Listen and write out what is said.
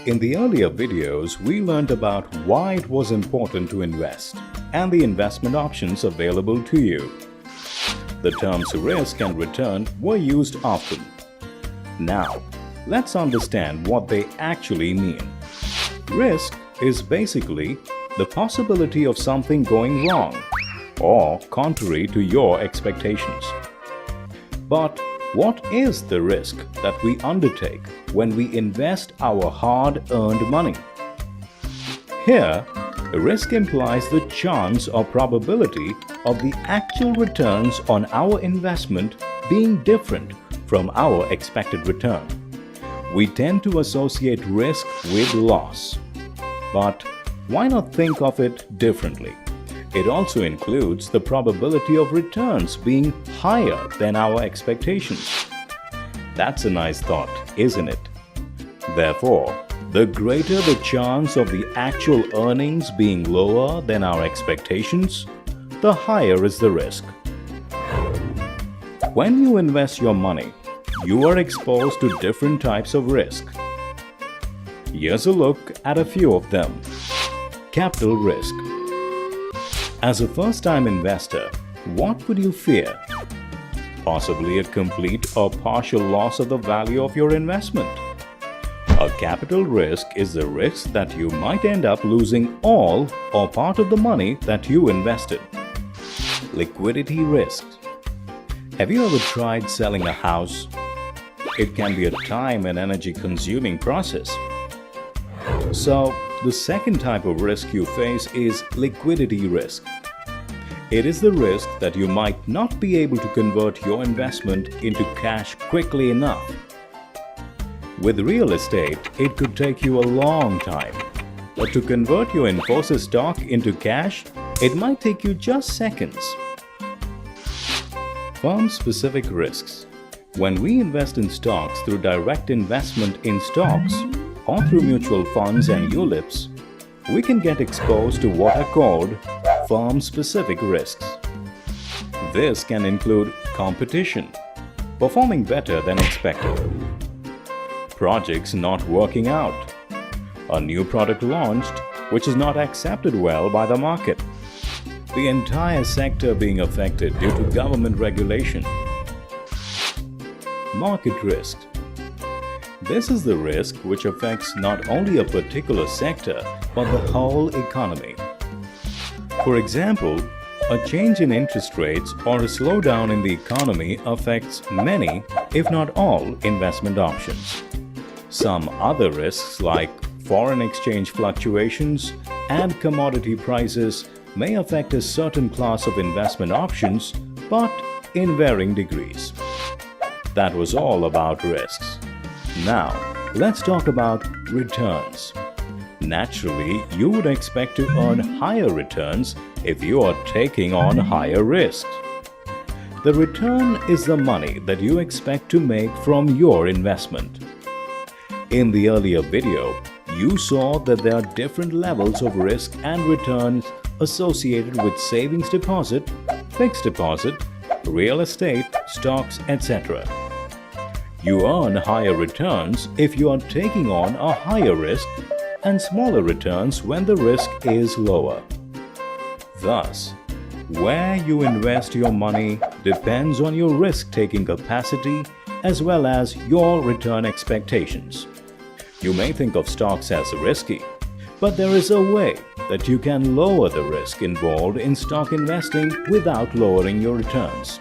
In the earlier videos, we learned about why it was important to invest and the investment options available to you. The terms risk and return were used often. Now, let's understand what they actually mean. Risk is basically the possibility of something going wrong or contrary to your expectations. But what is the risk that we undertake when we invest our hard-earned money? Here, risk implies the chance or probability of the actual returns on our investment being different from our expected return. We tend to associate risk with loss. But why not think of it differently? It also includes the probability of returns being higher than our expectations. That's a nice thought, isn't it? Therefore, the greater the chance of the actual earnings being lower than our expectations, the higher is the risk. When you invest your money, you are exposed to different types of risk. Here's a look at a few of them. Capital risk. As a first-time investor, what would you fear? Possibly a complete or partial loss of the value of your investment. A capital risk is the risk that you might end up losing all or part of the money that you invested. Liquidity risk. Have you ever tried selling a house? It can be a time and energy-consuming process. So, the second type of risk you face is liquidity risk. It is the risk that you might not be able to convert your investment into cash quickly enough. With real estate, it could take you a long time. But to convert your Infosys stock into cash, it might take you just seconds. Firm-specific risks. When we invest in stocks through direct investment in stocks or through mutual funds and ULIPs, we can get exposed to what are called firm-specific risks. This can include competition, performing better than expected, projects not working out, a new product launched which is not accepted well by the market, the entire sector being affected due to government regulation. Market risk. This is the risk which affects not only a particular sector but the whole economy. For example, a change in interest rates or a slowdown in the economy affects many, if not all, investment options. Some other risks like foreign exchange fluctuations and commodity prices may affect a certain class of investment options, but in varying degrees. That was all about risks. Now, let's talk about returns. Naturally, you would expect to earn higher returns if you are taking on higher risks. The return is the money that you expect to make from your investment. In the earlier video, you saw that there are different levels of risk and returns associated with savings deposit, fixed deposit, real estate, stocks, etc. You earn higher returns if you are taking on a higher risk and smaller returns when the risk is lower. Thus, where you invest your money depends on your risk-taking capacity as well as your return expectations. You may think of stocks as risky, but there is a way that you can lower the risk involved in stock investing without lowering your returns.